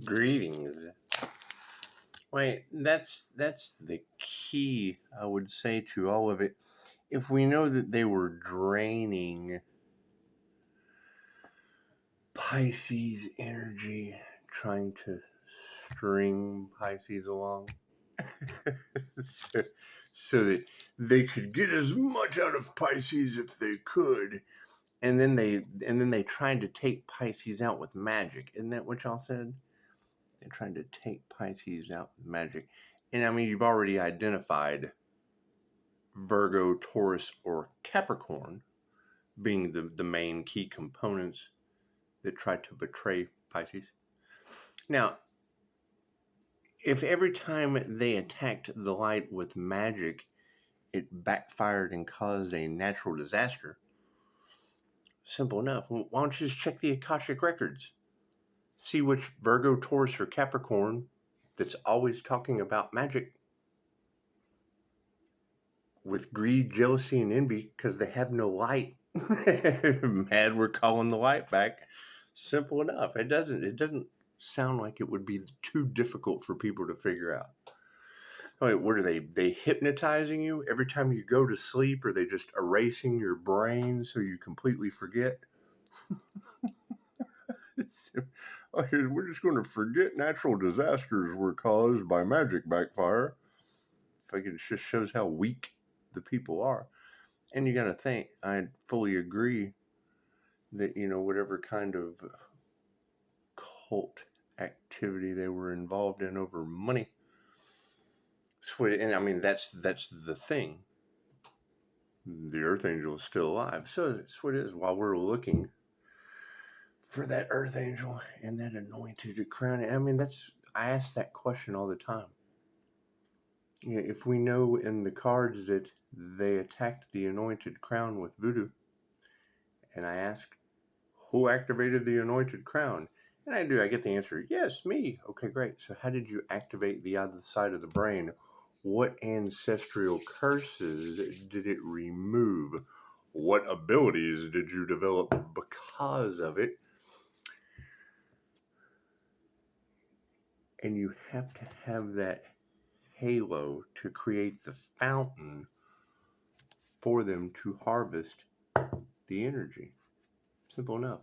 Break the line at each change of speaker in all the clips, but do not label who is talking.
Greetings. Wait, that's the key, I would say, to all of it. If we know that they were draining Pisces energy, trying to string Pisces along, so, so that they could get as much out of Pisces if they could, and then they tried to take Pisces out with magic. Isn't that what y'all said? They're trying to take Pisces out with magic. And I mean, you've already identified Virgo, Taurus, or Capricorn being the main key components that try to betray Pisces. Now, if every time they attacked the light with magic, it backfired and caused a natural disaster, simple enough. Why don't you just check the Akashic records? See which Virgo, Taurus, or Capricorn that's always talking about magic with greed, jealousy, and envy because they have no light. Mad we're calling the light back. Simple enough. It doesn't sound like it would be too difficult for people to figure out. Wait, what are they hypnotizing you every time you go to sleep? Or are they just erasing your brain so you completely forget? We're just going to forget natural disasters were caused by magic backfire. I think it just shows how weak the people are. And you got to think, I fully agree that, whatever kind of cult activity they were involved in over money. And I mean, that's the thing. The Earth Angel is still alive. So that's what it is. While we're looking for that Earth Angel and that anointed crown, I mean, I ask that question all the time. If we know in the cards that they attacked the anointed crown with voodoo, and I ask, who activated the anointed crown? And I get the answer, yes, me. Okay, great. So how did you activate the other side of the brain? What ancestral curses did it remove? What abilities did you develop because of it? And you have to have that halo to create the fountain for them to harvest the energy. Simple enough.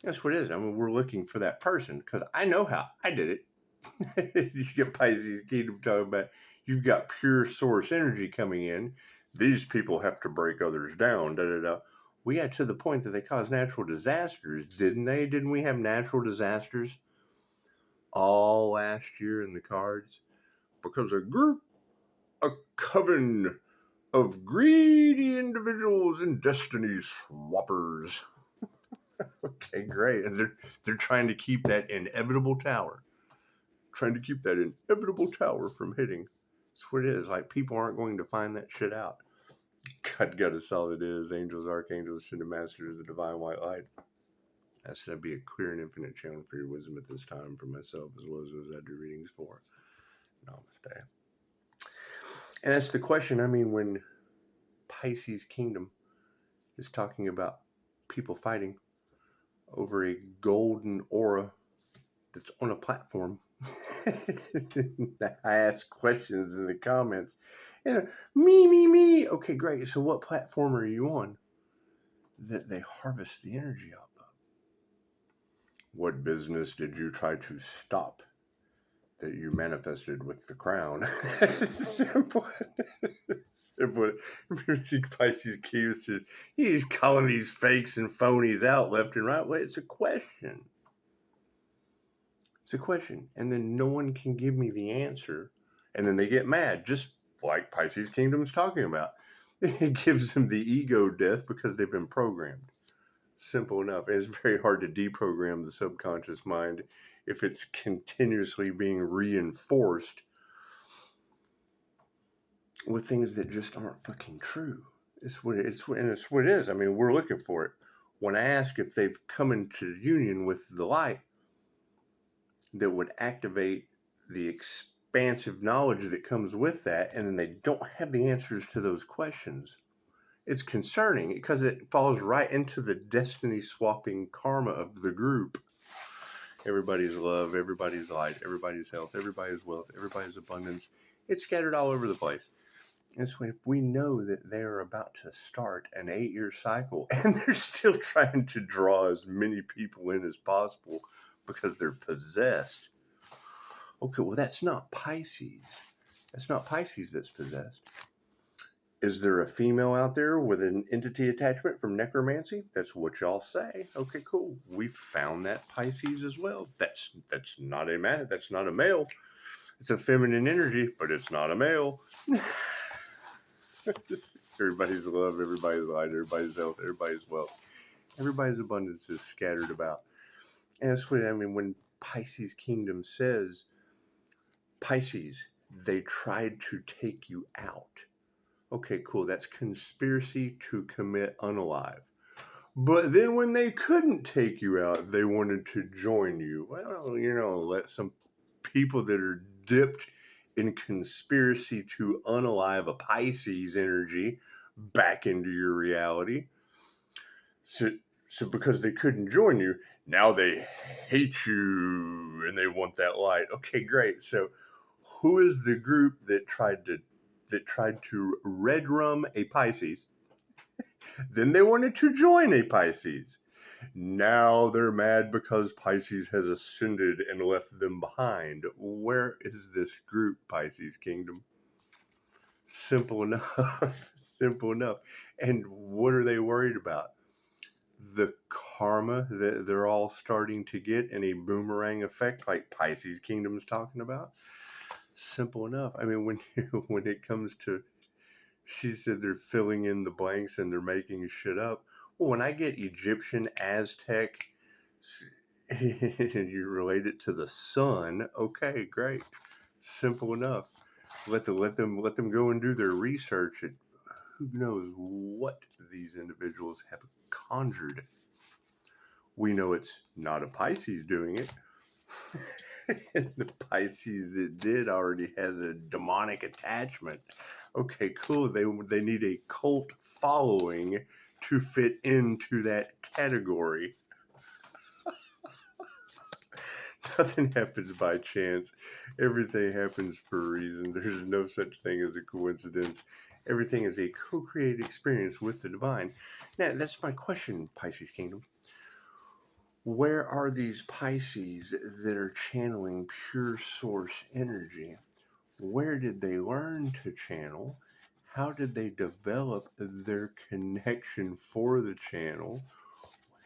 That's what it is. I mean, we're looking for that person because I know how. I did it. You get Pisces Kingdom talking about you've got pure source energy coming in. These people have to break others down. Da da da. We got to the point that they caused natural disasters, didn't they? Didn't we have natural disasters all last year in the cards? Because a coven of greedy individuals and destiny swappers. Okay, great. And they're trying to keep that inevitable tower. Trying to keep that inevitable tower from hitting. That's what it is. Like, people aren't going to find that shit out. God got us all it is. Angels, archangels, ascended masters of the divine white light. That's going to be a clear and infinite channel for your wisdom at this time for myself as well as those I do readings for. Namaste. And that's the question. I mean, when Pisces Kingdom is talking about people fighting over a golden aura that's on a platform. I ask questions in the comments. And me. Okay, great. So what platform are you on that they harvest the energy off of? What business did you try to stop that you manifested with the crown? Simple. Pisces Q says, he's calling these fakes and phonies out left and right. Well, it's a question. It's a question. And then no one can give me the answer. And then they get mad, just like Pisces Kingdom's talking about. It gives them the ego death because they've been programmed. Simple enough. And it's very hard to deprogram the subconscious mind if it's continuously being reinforced with things that just aren't fucking true. It's what it is. I mean, we're looking for it. When I ask if they've come into union with the light that would activate the expansive knowledge that comes with that, and then they don't have the answers to those questions, it's concerning because it falls right into the destiny swapping karma of the group. everybody's love, everybody's light, everybody's health, everybody's wealth, everybody's abundance. It's scattered all over the place. And so if we know that they're about to start an 8-year cycle and they're still trying to draw as many people in as possible because they're possessed, okay, well, that's not Pisces. That's not Pisces that's possessed. Is there a female out there with an entity attachment from necromancy? That's what y'all say. Okay, cool. We found that Pisces as well. That's not a man. That's not a male. It's a feminine energy, but it's not a male. Everybody's love, everybody's light, everybody's health, everybody's wealth, everybody's abundance is scattered about. And that's what I mean when Pisces Kingdom says, Pisces, they tried to take you out. Okay, cool. That's conspiracy to commit unalive. But then when they couldn't take you out, they wanted to join you. Well, let some people that are dipped in conspiracy to unalive a Pisces energy back into your reality. So because they couldn't join you, now they hate you and they want that light. Okay, great. So who is the group that tried to red rum a Pisces? Then they wanted to join a Pisces. Now they're mad because Pisces has ascended and left them behind. Where is this group, Pisces Kingdom? Simple enough. Simple enough. And what are they worried about? The karma that they're all starting to get in a boomerang effect like Pisces Kingdom's talking about? Simple enough. I mean, when it comes to, she said they're filling in the blanks and they're making shit up. Well, when I get Egyptian, Aztec, and you relate it to the sun, okay, great, simple enough. Let them go and do their research. And who knows what these individuals have conjured? We know it's not a Pisces doing it. And the Pisces that did already has a demonic attachment. Okay, cool. They need a cult following to fit into that category. Nothing happens by chance. Everything happens for a reason. There's no such thing as a coincidence. Everything is a co-created experience with the divine. Now, that's my question, Pisces Kingdom. Where are these Pisces that are channeling pure source energy? Where did they learn to channel? How did they develop their connection for the channel?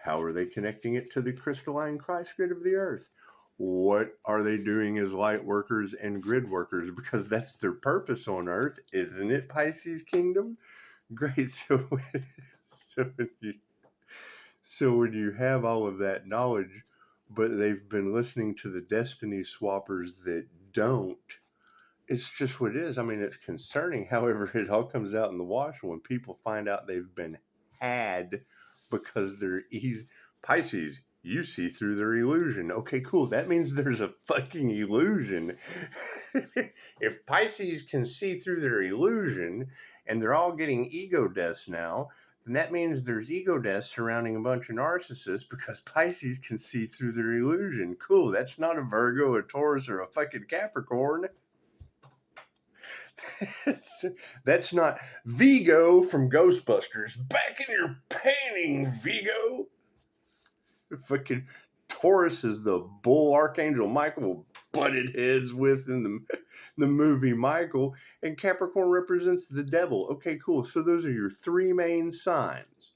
How are they connecting it to the crystalline Christ grid of the earth? What are they doing as light workers and grid workers? Because that's their purpose on earth, isn't it, Pisces Kingdom? Great. So when you have all of that knowledge, but they've been listening to the destiny swappers that don't, it's just what it is. I mean, it's concerning. However, it all comes out in the wash when people find out they've been had because they're Pisces, you see through their illusion. Okay, cool. That means there's a fucking illusion. If Pisces can see through their illusion and they're all getting ego deaths now, then that means there's ego deaths surrounding a bunch of narcissists because Pisces can see through their illusion. Cool. That's not a Virgo, a Taurus, or a fucking Capricorn. That's not Vigo from Ghostbusters. Back in your painting, Vigo. Fucking Taurus is the bull Archangel Michael butted heads with in the movie Michael, and Capricorn represents the devil. Okay, cool. So those are your three main signs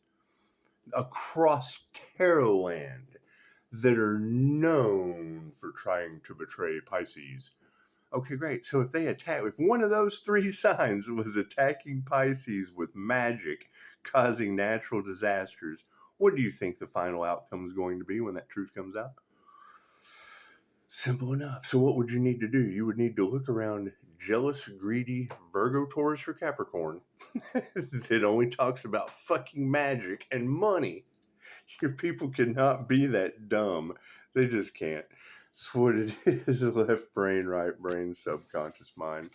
across Tarot land that are known for trying to betray Pisces. Okay, great. So if one of those three signs was attacking Pisces with magic, causing natural disasters, what do you think the final outcome is going to be when that truth comes out? Simple enough. So what would you need to do? You would need to look around jealous, greedy Virgo, Taurus, or Capricorn that only talks about fucking magic and money. Your people cannot be that dumb. They just can't. That's what it is. Left brain, right brain, subconscious mind.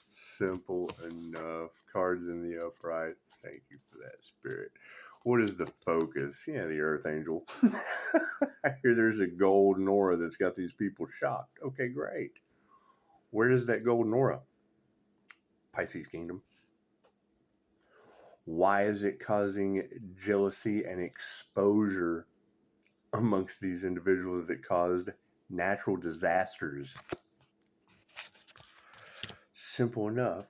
Simple enough. Cards in the upright. Thank you for that, Spirit. What is the focus? Yeah, the Earth Angel. I hear there's a golden aura that's got these people shocked. Okay, great. Where is that golden aura? Pisces kingdom. Why is it causing jealousy and exposure amongst these individuals that caused natural disasters? Simple enough.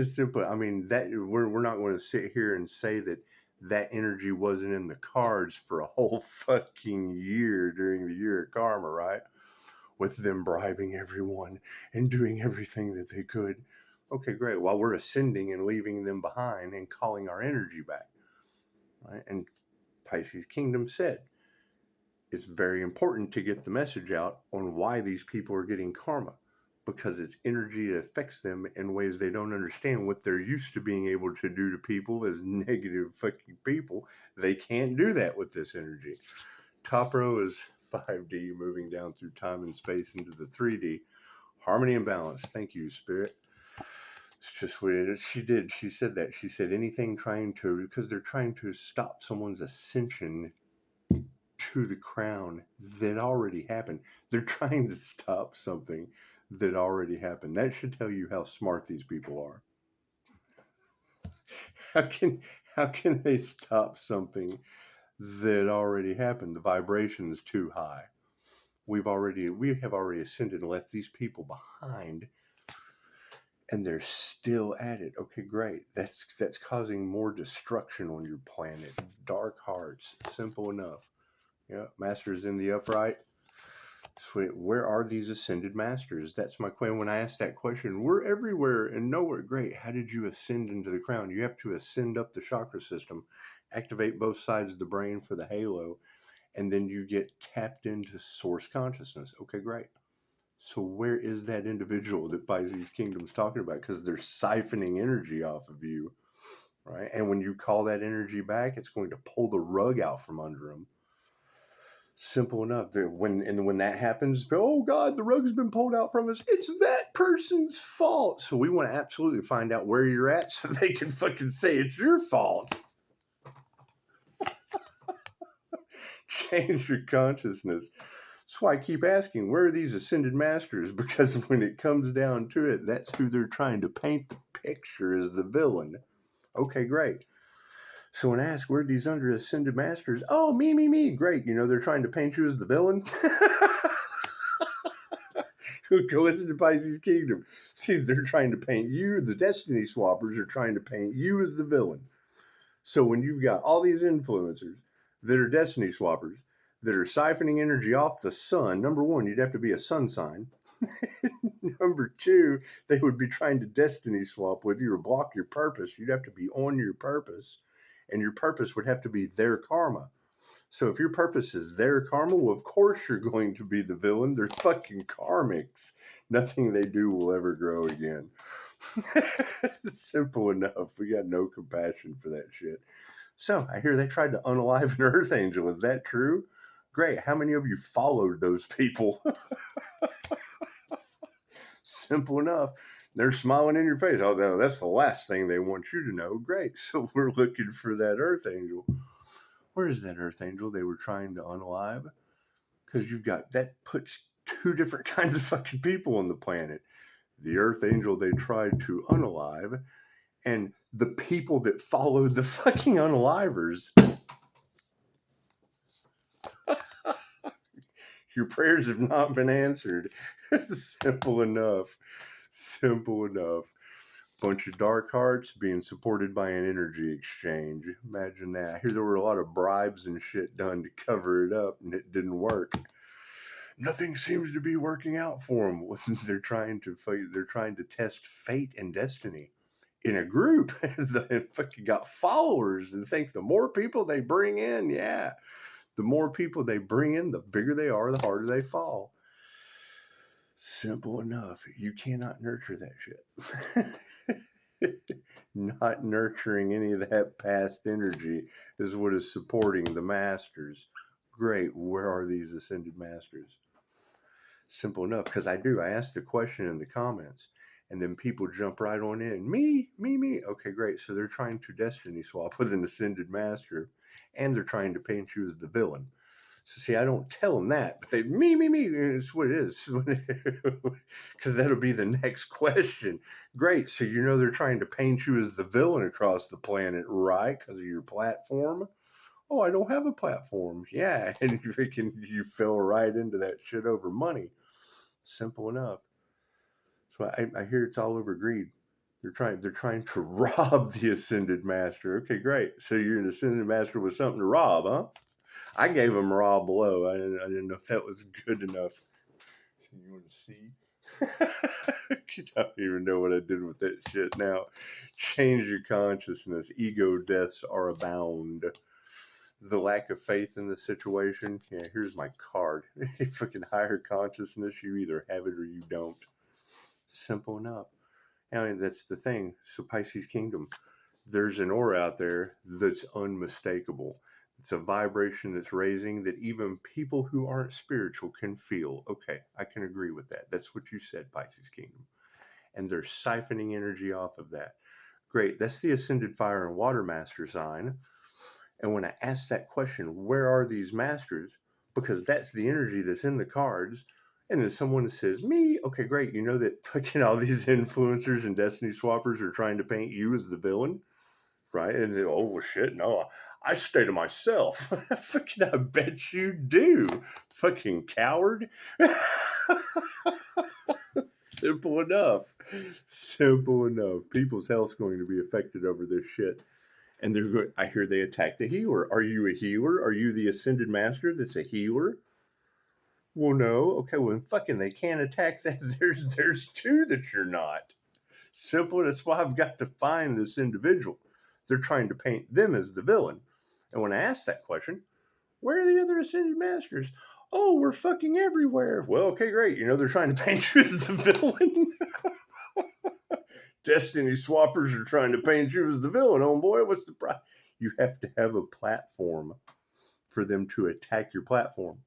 Simple. I mean, that we're not going to sit here and say that energy wasn't in the cards for a whole fucking year during the year of karma, right? With them bribing everyone and doing everything that they could. Okay, great. While we're ascending and leaving them behind and calling our energy back, right? And Pisces Kingdom said, it's very important to get the message out on why these people are getting karma, because it's energy that affects them in ways they don't understand. What they're used to being able to do to people as negative fucking people, they can't do that with this energy. Top row is 5D, moving down through time and space into the 3D. Harmony and balance. Thank you, Spirit. It's just what it is. She did. She said that. She said anything trying to, because they're trying to stop someone's ascension to the crown that already happened. They're trying to stop something that already happened. That should tell you how smart these people are. How can they stop something that already happened? The vibration is too high. We have already ascended and left these people behind, and they're still at it. Okay, great. That's causing more destruction on your planet. Dark hearts. Simple enough. Yeah, masters in the upright. Sweet. Where are these ascended masters? That's my question. When I asked that question, we're everywhere and nowhere. Great. How did you ascend into the crown? You have to ascend up the chakra system, activate both sides of the brain for the halo, and then you get tapped into source consciousness. Okay, great. So where is that individual that Pisces Kingdom's talking about? Because they're siphoning energy off of you, right? And when you call that energy back, it's going to pull the rug out from under them. Simple enough. When that happens, oh God, the rug's been pulled out from us. It's that person's fault. So we want to absolutely find out where you're at so they can fucking say it's your fault. Change your consciousness. That's why I keep asking, where are these ascended masters? Because when it comes down to it, that's who they're trying to paint the picture as the villain. Okay, great. So when I ask, where are these under ascended masters? Oh, me. Great. They're trying to paint you as the villain. Go listen to Pisces Kingdom. See, they're trying to paint you, the Destiny Swappers are trying to paint you as the villain. So when you've got all these influencers that are Destiny Swappers, that are siphoning energy off the sun, number one, you'd have to be a sun sign. Number two, they would be trying to destiny swap with you or block your purpose. You'd have to be on your purpose, and your purpose would have to be their karma. So if your purpose is their karma, well, of course you're going to be the villain. They're fucking karmics. Nothing they do will ever grow again. It's simple enough. We got no compassion for that shit. So I hear they tried to unalive an earth angel. Is that true? Great. How many of you followed those people? Simple enough. They're smiling in your face. Oh, no, that's the last thing they want you to know. Great. So we're looking for that earth angel. Where is that earth angel they were trying to unalive? Because you've got, that puts two different kinds of fucking people on the planet. The earth angel they tried to unalive, and the people that followed the fucking unalivers. Your prayers have not been answered. Simple enough. Simple enough. Bunch of dark hearts being supported by an energy exchange. Imagine that. I hear there were a lot of bribes and shit done to cover it up, and it didn't work. Nothing seems to be working out for them. They're trying to fight. They're trying to test fate and destiny in a group. They fucking got followers and think the more people they bring in, the more people they bring in, the bigger they are, the harder they fall. Simple enough. You cannot nurture that shit. Not nurturing any of that past energy is what is supporting the masters. Great. Where are these ascended masters? Simple enough. Because I ask the question in the comments, and then people jump right on in. Me. Okay, great. So they're trying to destiny swap with an ascended master, and they're trying to paint you as the villain. So see, I don't tell them that, but they, me, it's what it is. Because that'll be the next question. Great. So you know they're trying to paint you as the villain across the planet, right? Because of your platform. Oh, I don't have a platform. Yeah. And you fell right into that shit over money. Simple enough. So I hear it's all over greed. They're trying to rob the ascended master. Okay, great. So you're an ascended master with something to rob, huh? I gave him raw below. I didn't know if that was good enough. You want to see? I don't even know what I did with that shit now. Change your consciousness. Ego deaths are abound. The lack of faith in the situation. Yeah, here's my card. If you can higher consciousness, you either have it or you don't. Simple enough. I mean, that's the thing. So Pisces Kingdom, there's an aura out there that's unmistakable. It's a vibration that's raising that even people who aren't spiritual can feel. Okay, I can agree with that. That's what you said, Pisces Kingdom. And they're siphoning energy off of that. Great. That's the Ascended Fire and Water Master sign. And when I ask that question, where are these masters? Because that's the energy that's in the cards. And then someone says, me? Okay, great. You know that fucking all these influencers and destiny swappers are trying to paint you as the villain? Right? And oh, well, shit, no, I stay to myself. Fucking, I bet you do. Fucking coward. Simple enough. Simple enough. People's health's going to be affected over this shit. And they're going, I hear they attacked a healer. Are you a healer? Are you the ascended master that's a healer? Well, no. Okay, well, fucking, they can't attack that. There's two that you're not. Simple. That's why I've got to find this individual. They're trying to paint them as the villain. And when I ask that question, where are the other ascended masters? Oh, we're fucking everywhere. Well, okay, great. You know, they're trying to paint you as the villain. Destiny swappers are trying to paint you as the villain. Oh boy, what's the problem? You have to have a platform for them to attack your platform.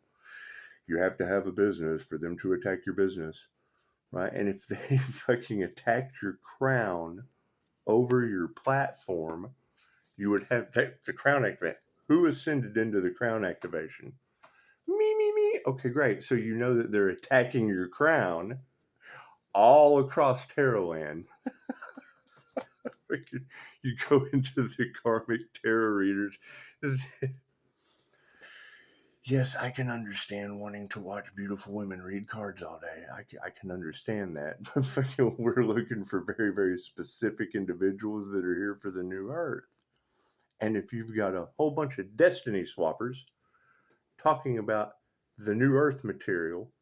You have to have a business for them to attack your business. Right? And if they fucking attacked your crown over your platform, you would have the crown activate. Who ascended into the crown activation? Me. Okay, great. So you know that they're attacking your crown all across Terrorland. You go into the karmic tarot readers. Yes, I can understand wanting to watch beautiful women read cards all day. I can understand that. But we're looking for very, very specific individuals that are here for the new earth. And if you've got a whole bunch of destiny swappers talking about the new earth material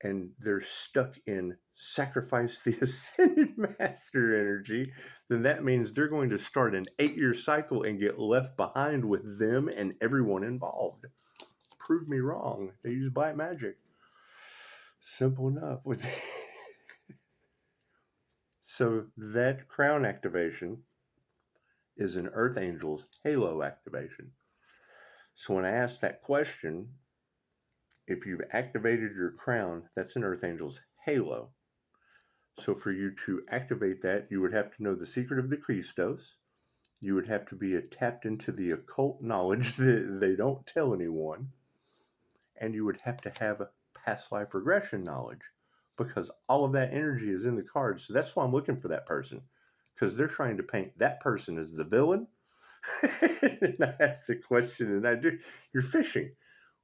and they're stuck in sacrifice the ascended master energy, then that means they're going to start an 8-year cycle and get left behind with them and everyone involved. Prove me wrong. They use black magic. Simple enough. So that crown activation is an Earth Angel's halo activation. So when I ask that question, if you've activated your crown, that's an Earth Angel's halo. So for you to activate that, you would have to know the secret of the Christos. You would have to be tapped into the occult knowledge that they don't tell anyone. And you would have to have past life regression knowledge because all of that energy is in the cards. So that's why I'm looking for that person, because they're trying to paint that person as the villain. And I ask the question, and you're fishing.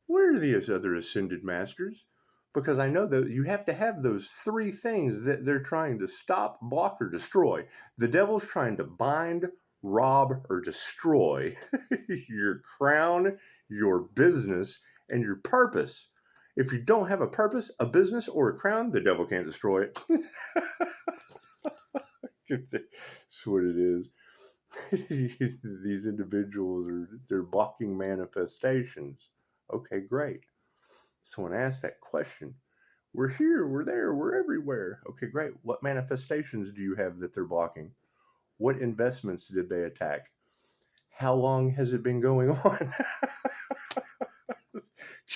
Where are these other ascended masters? Because I know that you have to have those 3 things that they're trying to stop, block, or destroy. The devil's trying to bind, rob, or destroy your crown, your business, and your purpose. If you don't have a purpose, a business, or a crown, the devil can't destroy it. That's what it is. These individuals they're blocking manifestations. Okay, great. So when I ask that question, we're here, we're there, we're everywhere. Okay, great. What manifestations do you have that they're blocking? What investments did they attack? How long has it been going on?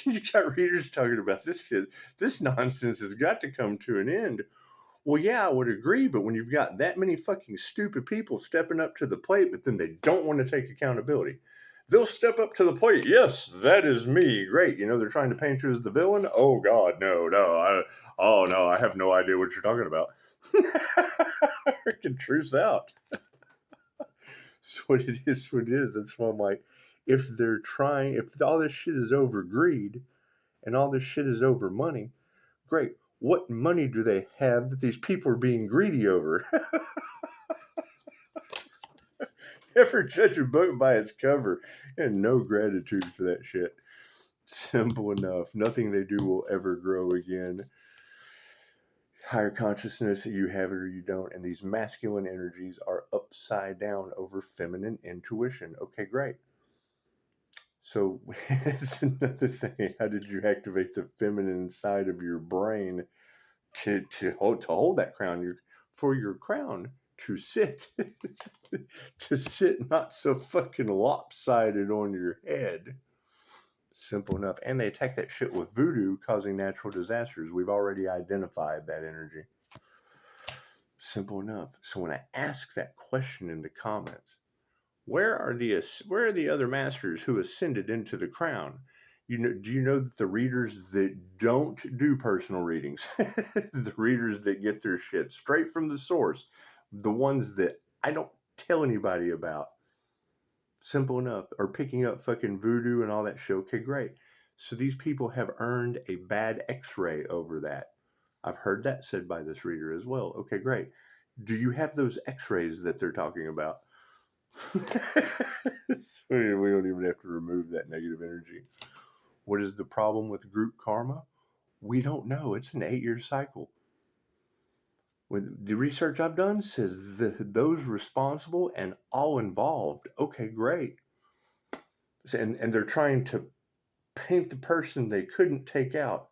You got readers talking about this shit. This nonsense has got to come to an end. Well, yeah, I would agree, but when you've got that many fucking stupid people stepping up to the plate, but then they don't want to take accountability, They'll step up to the plate. Yes, that is me. Great. They're trying to paint you as the villain. Oh God, no. I have no idea what you're talking about. Freaking truce out. So what it is, That's why I'm like, if all this shit is over greed and all this shit is over money, great. What money do they have that these people are being greedy over? Never judge a book by its cover, and no gratitude for that shit. Simple enough. Nothing they do will ever grow again. Higher consciousness, you have it or you don't. And these masculine energies are upside down over feminine intuition. Okay, great. So it's another thing. How did you activate the feminine side of your brain to hold that crown? For your crown to sit to sit not so fucking lopsided on your head. Simple enough. And they attack that shit with voodoo, causing natural disasters. We've already identified that energy. Simple enough. So when I ask that question in the comments, where are the other masters who ascended into the crown? Do you know that the readers that don't do personal readings, the readers that get their shit straight from the source, the ones that I don't tell anybody about, simple enough, are picking up fucking voodoo and all that shit. Okay, great. So these people have earned a bad x-ray over that. I've heard that said by this reader as well. Okay, great. Do you have those x-rays that they're talking about? So we don't even have to remove that negative energy. What is the problem with group karma? We don't know. It's an 8-year cycle. With the research I've done says those responsible and all involved. Okay, great. And they're trying to paint the person they couldn't take out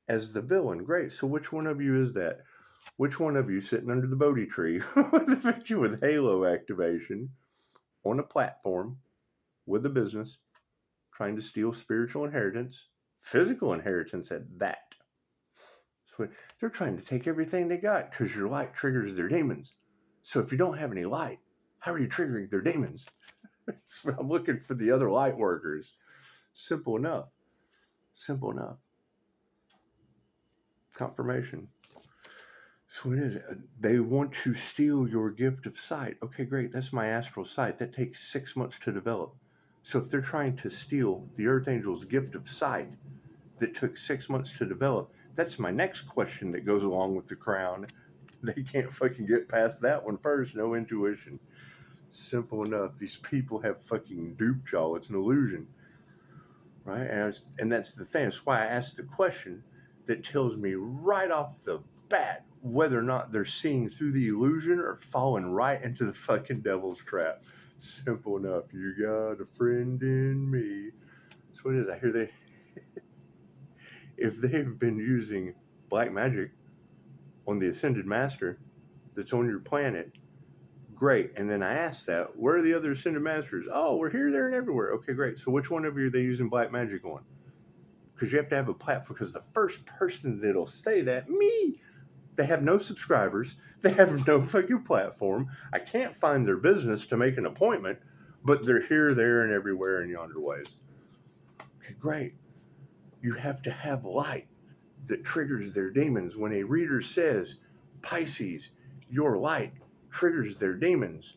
as the villain. Great. So which one of you is that? Which one of you sitting under the Bodhi tree with halo activation on a platform with a business trying to steal spiritual inheritance, physical inheritance at that? So they're trying to take everything they got because your light triggers their demons. So if you don't have any light, how are you triggering their demons? So I'm looking for the other light workers. Simple enough. Simple enough. Confirmation. So it is. They want to steal your gift of sight. Okay, great. That's my astral sight. That takes 6 months to develop. So if they're trying to steal the Earth Angel's gift of sight that took 6 months to develop, that's my next question that goes along with the crown. They can't fucking get past that one first. No intuition. Simple enough. These people have fucking duped y'all. It's an illusion. Right? And that's the thing. That's why I asked the question that tells me right off the bat whether or not they're seeing through the illusion or falling right into the fucking devil's trap. Simple enough. You got a friend in me. That's what it is. I hear if they've been using black magic on the Ascended Master that's on your planet, great. And then I asked that, where are the other Ascended Masters? Oh, we're here, there, and everywhere. Okay, great. So which one of you are they using black magic on? Because you have to have a platform. Because the first person that'll say that, me, they have no subscribers. They have no fucking platform. I can't find their business to make an appointment, but they're here, there, and everywhere in yonder ways. Okay, great. You have to have light that triggers their demons. When a reader says, Pisces, your light triggers their demons.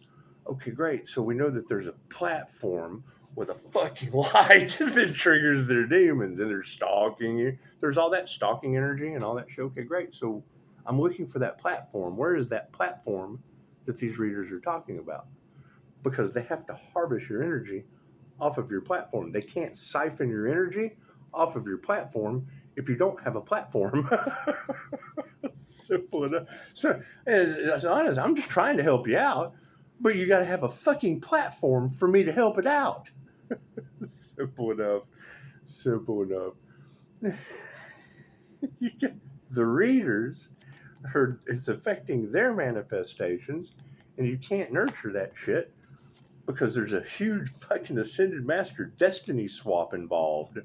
Okay, great. So we know that there's a platform with a fucking light that triggers their demons, and they're stalking you. There's all that stalking energy and all that shit. Okay, great. So I'm looking for that platform. Where is that platform that these readers are talking about? Because they have to harvest your energy off of your platform. They can't siphon your energy off of your platform if you don't have a platform. Simple enough. So, as honest, I'm just trying to help you out, but you got to have a fucking platform for me to help it out. Simple enough. Simple enough. The readers, it's affecting their manifestations, and you can't nurture that shit because there's a huge fucking Ascended Master destiny swap involved.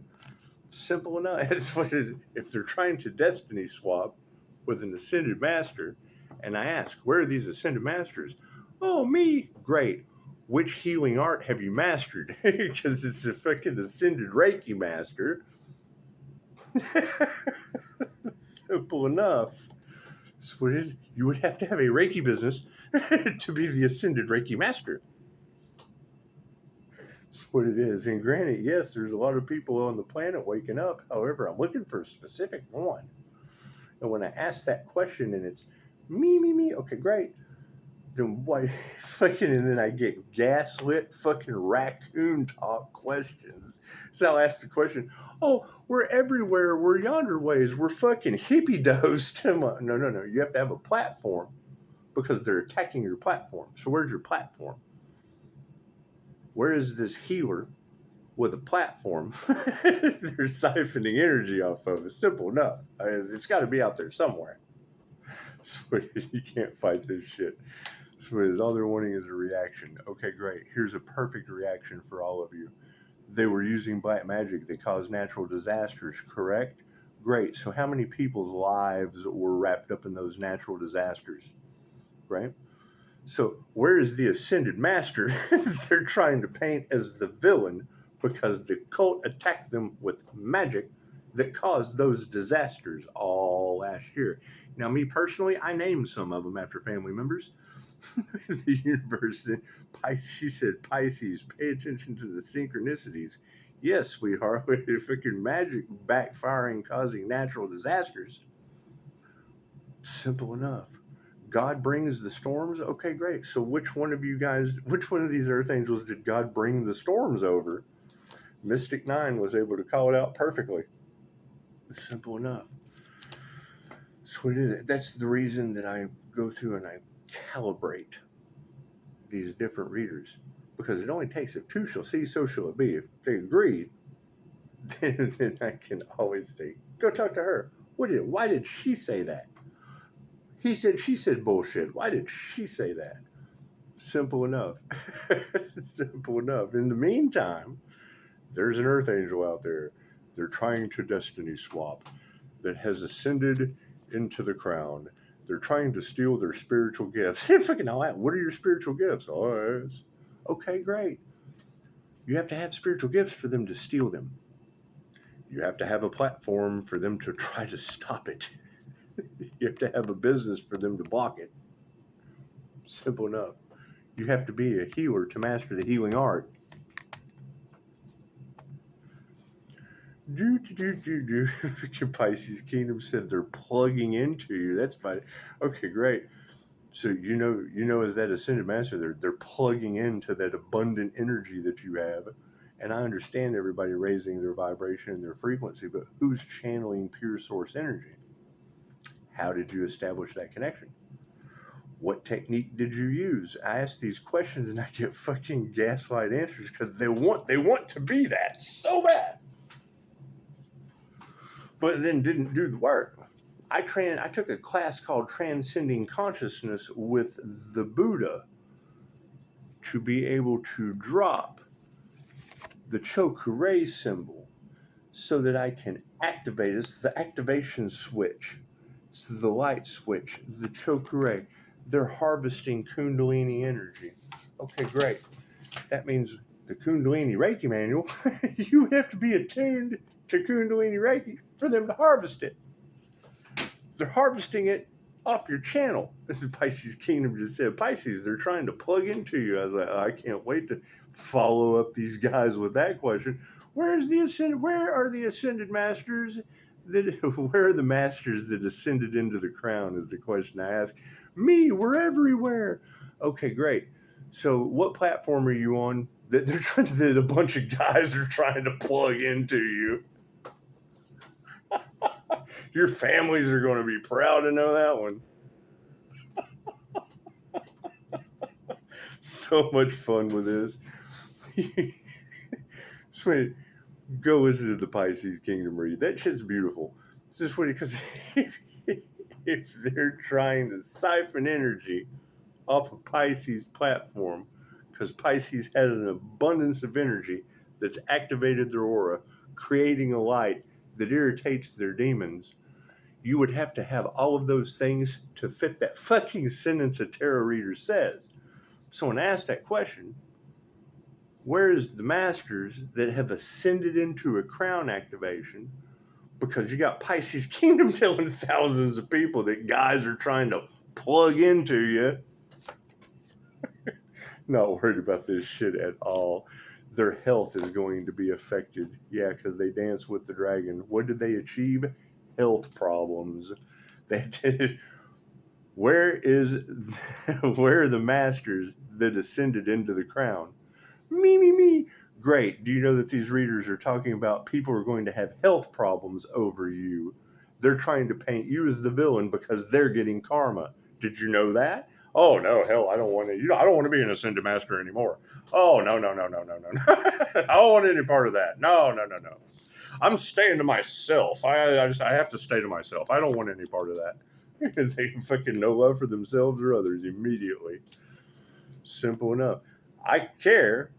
Simple enough. It's what it is. If they're trying to destiny swap with an Ascended Master, and I ask, where are these Ascended Masters? Oh, me. Great. which healing art have you mastered? Because it's a fucking ascended Reiki master. Simple enough. So it is, you would have to have a Reiki business to be the ascended Reiki master. That's what it is. And granted, yes, there's a lot of people on the planet waking up. However, I'm looking for a specific one. And when I ask that question and it's me, okay, great. Then what fucking, and then I get gaslit fucking raccoon talk questions. So I'll ask the question, oh, we're everywhere, we're yonder ways, we're fucking hippie dosed. No, you have to have a platform because they're attacking your platform. So where's your platform? Where is this healer with a platform they're siphoning energy off of? It's simple enough. It's got to be out there somewhere. So you can't fight this shit. So all they're wanting is a reaction. Okay, great. Here's a perfect reaction for all of you. They were using black magic that caused natural disasters, correct? Great. So how many people's lives were wrapped up in those natural disasters? Right? So where is the ascended master they're trying to paint as the villain because the cult attacked them with magic that caused those disasters all last year? Now, me personally, I named some of them after family members. The universe, she said, Pisces, pay attention to the synchronicities. Yes, sweetheart, freaking magic backfiring, causing natural disasters. Simple enough. God brings the storms. Okay, great. So which one of these earth angels did God bring the storms over? Mystic 9 was able to call it out perfectly. Simple enough. So that's the reason that I go through and I calibrate these different readers, because it only takes, if two shall see, so shall it be. If they agree, then I can always say, go talk to her. Why did she say that? He said, she said bullshit. Why did she say that? Simple enough. Simple enough. In the meantime, there's an earth angel out there. They're trying to destiny swap that has ascended into the crown. They're trying to steal their spiritual gifts. Fucking hell, what are your spiritual gifts? Oh, yes. Okay, great. You have to have spiritual gifts for them to steal them. You have to have a platform for them to try to stop it. You have to have a business for them to block it. Simple enough. You have to be a healer to master the healing art. Pisces Kingdom said they're plugging into you. That's fine. Okay, great. So you know, as that ascended master, they're plugging into that abundant energy that you have. And I understand everybody raising their vibration and their frequency, but who's channeling pure source energy? How did you establish that connection? What technique did you use? I ask these questions and I get fucking gaslight answers because they want to be that so bad, but then didn't do the work. I took a class called Transcending Consciousness with the Buddha to be able to drop the Chokurei symbol so that I can activate. It's the activation switch. It's the light switch, the Chokurei. They're harvesting Kundalini energy. Okay, great. That means the Kundalini Reiki manual, you have to be attuned to Kundalini Reiki for them to harvest it. They're harvesting it off your channel. This is Pisces Kingdom just said. Pisces, they're trying to plug into you. I was like, I can't wait to follow up these guys with that question. Where are the ascended masters? Where are the masters that ascended into the crown is the question I ask. Me, we're everywhere. Okay, great. So what platform are you on that a bunch of guys are trying to plug into you? Your families are going to be proud to know that one. So much fun with this. So go listen to the Pisces Kingdom read. That shit's beautiful. It's just funny because if they're trying to siphon energy off of Pisces platform, because Pisces has an abundance of energy that's activated their aura, creating a light that irritates their demons, you would have to have all of those things to fit that fucking sentence a tarot reader says. So when I ask that question, Whereas the masters that have ascended into a crown activation, because you got Pisces Kingdom telling thousands of people that guys are trying to plug into you. Not worried about this shit at all. Their health is going to be affected. Yeah, because they dance with the dragon. What did they achieve? Health problems. They did. Where are the masters that ascended into the crown? Me. Great. Do you know that these readers are talking about people are going to have health problems over you? They're trying to paint you as the villain because they're getting karma. Did you know that? Oh no, hell, I don't want to. I don't want to be an ascended master anymore. Oh no. I don't want any part of that. No. I'm staying to myself. I have to stay to myself. I don't want any part of that. They fucking no love for themselves or others immediately. Simple enough. I care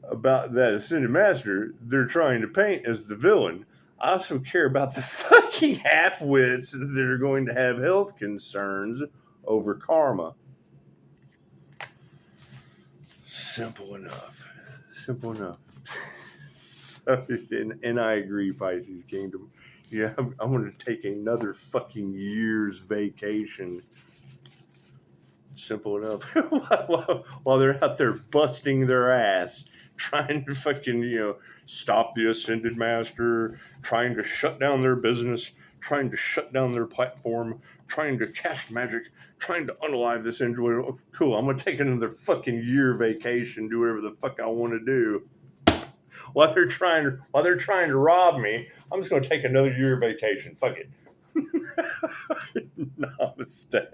about that ascended master they're trying to paint as the villain. I also care about the fucking half-wits that are going to have health concerns over karma. Simple enough. So, and I agree, Pisces Kingdom. Yeah, I'm going to take another fucking year's vacation. Simple enough. While they're out there busting their ass, trying to fucking, stop the Ascended Master, trying to shut down their business, trying to shut down their platform, trying to cast magic, trying to unalive this individual. Cool, I'm going to take another fucking year vacation, do whatever the fuck I want to do. While they're trying to rob me, I'm just going to take another year vacation. Fuck it. Namaste.